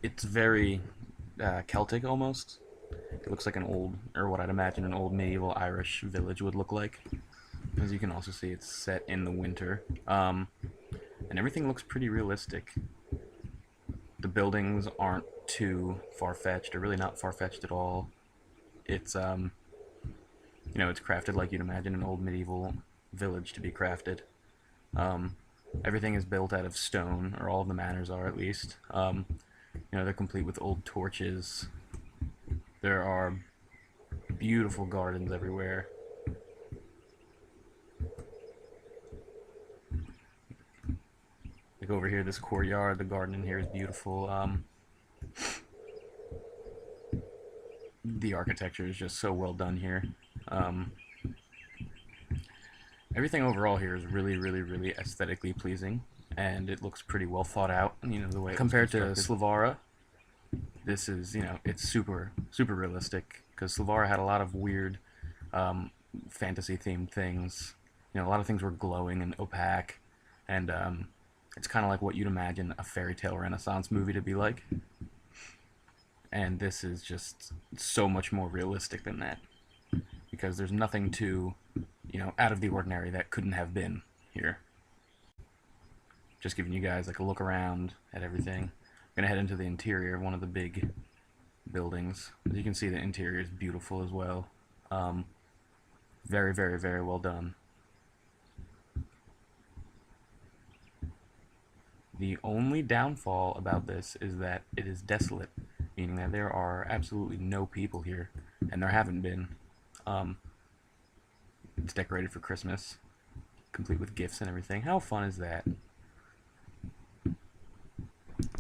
It's very Celtic almost. It looks like an old, or what I'd imagine an old medieval Irish village would look like. As you can also see, it's set in the winter. And everything looks pretty realistic. The buildings aren't too far-fetched, or really not far-fetched at all. It's, it's crafted like you'd imagine an old medieval village to be crafted. Um, Everything is built out of stone, or all of the manors are at least. They're complete with old torches. There are beautiful gardens everywhere. Like over here, this courtyard, the garden in here is beautiful. The architecture is just so well done here. Um, Everything overall here is really, really, really aesthetically pleasing, and it looks pretty well thought out. The way compared to Slyvhara, this is it's super, super realistic because Slyvhara had a lot of weird fantasy themed things. A lot of things were glowing and opaque, and it's kind of like what you'd imagine a fairy tale Renaissance movie to be like. And this is just so much more realistic than that because there's nothing too, out of the ordinary that couldn't have been here. Just giving you guys like a look around at everything. I'm gonna head into the interior of one of the big buildings. As you can see, the interior is beautiful as well. Very, very, very well done. The only downfall about this is that it is desolate, meaning that there are absolutely no people here, and there haven't been. It's decorated for Christmas, complete with gifts and everything. How fun is that?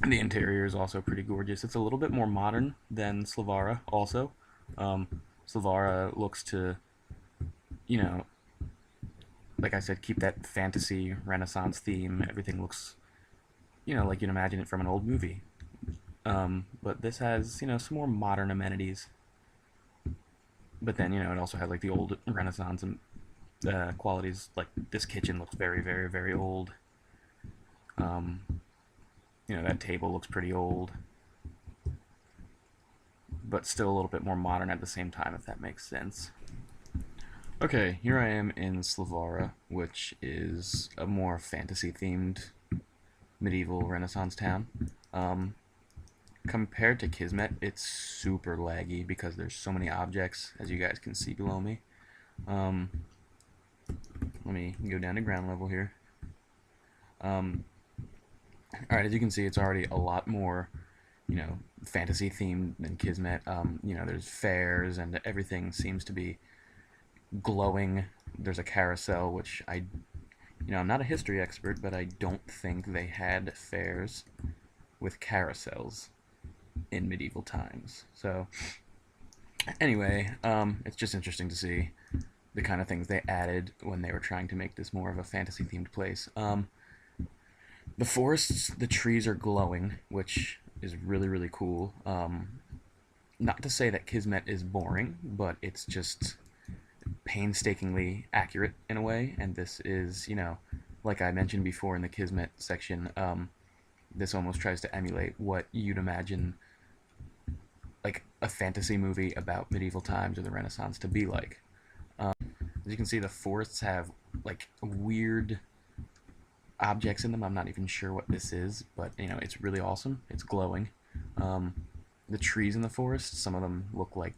And the interior is also pretty gorgeous. It's a little bit more modern than Slyvhara, also. Slyvhara looks to, you know, like I said, keep that fantasy Renaissance theme. Everything looks, like you'd imagine it from an old movie. But this has, some more modern amenities. But then, it also had like the old Renaissance and qualities. Like this kitchen looks very, very, very old. That table looks pretty old, but still a little bit more modern at the same time, if that makes sense. Okay, here I am in Slyvhara, which is a more fantasy-themed medieval Renaissance town. Compared to Kismet, it's super laggy because there's so many objects, as you guys can see below me. Let me go down to ground level here. Alright, as you can see, it's already a lot more, fantasy themed than Kismet. There's fairs and everything seems to be glowing. There's a carousel, which I'm not a history expert, but I don't think they had fairs with carousels in medieval times. So, anyway, it's just interesting to see the kind of things they added when they were trying to make this more of a fantasy-themed place. The forests, the trees are glowing, which is really, really cool. Not to say that Kismet is boring, but it's just painstakingly accurate in a way, and this is, like I mentioned before in the Kismet section, this almost tries to emulate what you'd imagine like a fantasy movie about medieval times or the Renaissance to be like. As you can see, the forests have like weird objects in them. I'm not even sure what this is, but it's really awesome. It's glowing. The trees in the forest, some of them look like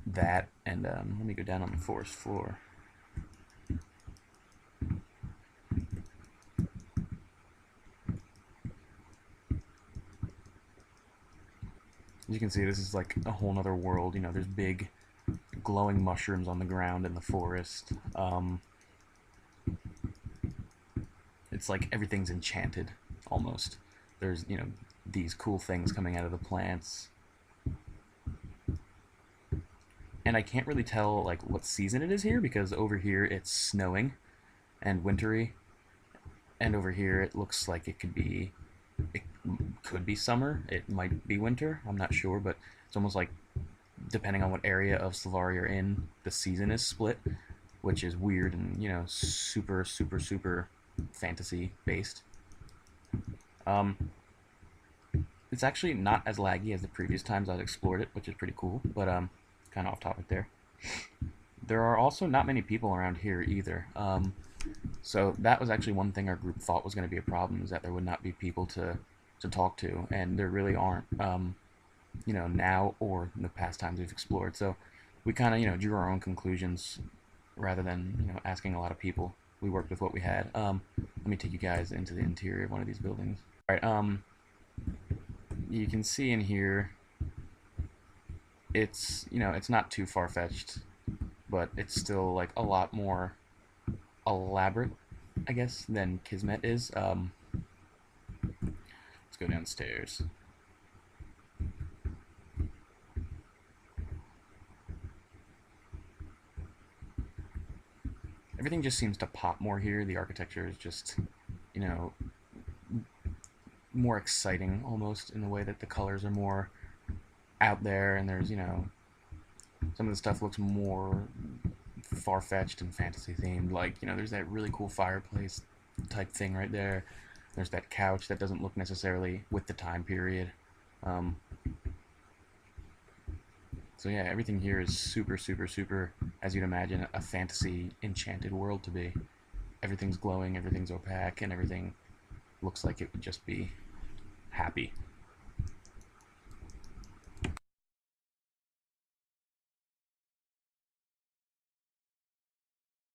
that. And let me go down on the forest floor. As you can see, this is like a whole other world. There's big glowing mushrooms on the ground in the forest. It's like everything's enchanted, almost. There's, these cool things coming out of the plants. And I can't really tell, like, what season it is here, because over here it's snowing and wintry. And over here it looks like it could be summer, it might be winter, I'm not sure, but it's almost like, depending on what area of Slyvhara you're in, the season is split, which is weird and, super, super, super fantasy based. It's actually not as laggy as the previous times I've explored it, which is pretty cool. But kind of off topic there. There are also not many people around here either. So that was actually one thing our group thought was going to be a problem, is that there would not be people to talk to, and there really aren't. Now or in the past times we've explored. So we kind of drew our own conclusions rather than asking a lot of people. We worked with what we had. Let me take you guys into the interior of one of these buildings. All right. You can see in here, it's not too far fetched, but it's still like a lot more elaborate, I guess, than Kismet is. Let's go downstairs. Everything just seems to pop more here. The architecture is just, you know, more exciting almost in the way that the colors are more out there, and there's, some of the stuff looks more far fetched and fantasy themed. Like, there's that really cool fireplace type thing right there. There's that couch that doesn't look necessarily with the time period. Um, so yeah, everything here is super, super, super, as you'd imagine, a fantasy enchanted world to be. Everything's glowing, everything's opaque, and everything looks like it would just be happy.